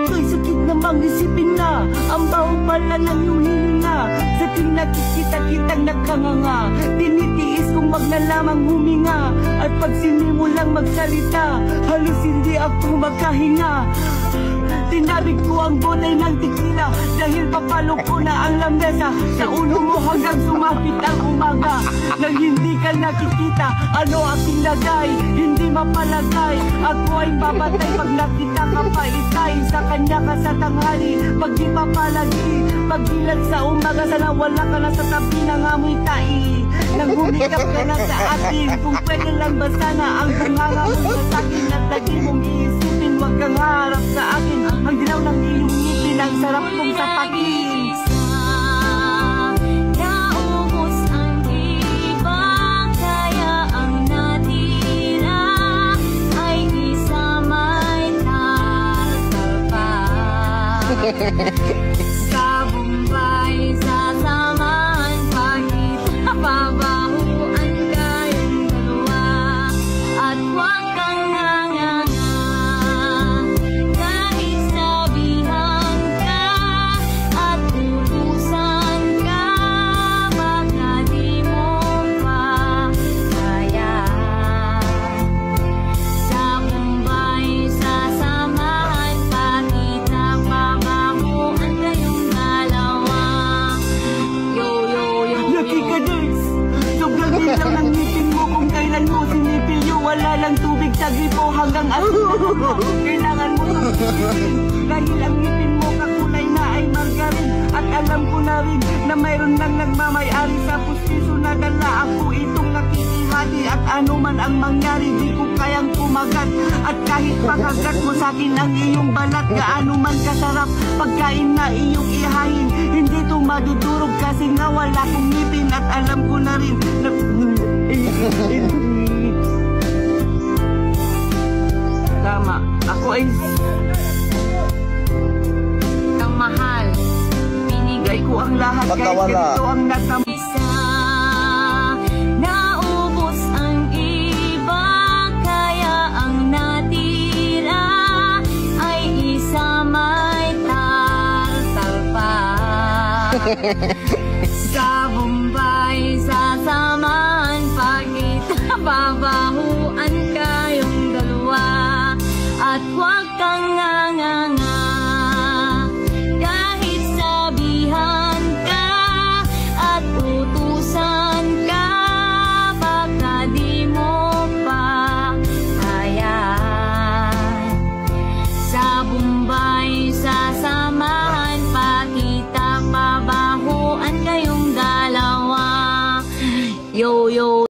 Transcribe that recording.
To'y sakit namang isipin na ang baho pala ng iyong hininga. Sa tuwing nakikita kitang nagkanganga, tinitiis kong wag na lamang huminga. At pag sinimulang magsalita, halos hindi ako magkahinga. Tinabig ko ang bonay ng tikila dahil papalo ko na ang lamesa. Sa ulo mo hanggang sumapit ang umaga. Nang hindi ka nakikita, ano aking lagay? Hindi mapalagay, ako ay babatay pag nakita ka pa itay. Sa kanya ka sa tanghali, pag di papalagi. Pagdilat sa umaga, sana wala ka na sa tabi ng amoy tai. Nang humikap ka na sa akin, kung pwede lang ba sana ang bunganga mo sa akin at lagi mong iisipin, wag kang harap sa akin. Ang dilaw ng iyong ngipin, ang sarap kong sapatin. Naubos ang iba, kaya ang natira ay isamay talpa. Sa Bombay, sasamahan pagkita, pabahuan kayong dalawa. At huwag kang nganganga, kahit sabihan ka at utusan ka, baka di mo pa kaya. Sa Bombay, sasamahan pagkita, pabahuan kayong dalawa. Yo, yo, yo, Lucky ka, Dex! Sobrang dilaw ng ngipin mo kung kailan mo sinipilyo. Wala lang tubig sa gripo hanggang asin. Kailangan mo pag-isipin dahil ang ngipin mo kakulay na ay margarin. At alam ko na rin na mayroon lang nagmamayari sa pustiso na dala. Ako itong nakikihati at ano man ang mangyari, di ko kayang kumagat. At kahit pakagat mo sa akin ang iyong balat, gaano man kasarap pagkain na iyong ihahin, hindi to madudurog kasi nga wala kong ngipin. At alam ko na rin na tama, ako ay kang mahal, binigay ko ang lahat kahit ganito ang natam. isa. Naubos ang iba, kaya ang natira ay isamay talpa. Sa Bombay, sasamahan pagkita, babahuan kayong dalawa. At huwag kang nganganga, kahit sabihan ka at utusan ka, baka di mo pa kaya. Sa Bombay, sasamahan pagkita, pabahuan kayong dalawa. Yo, yo.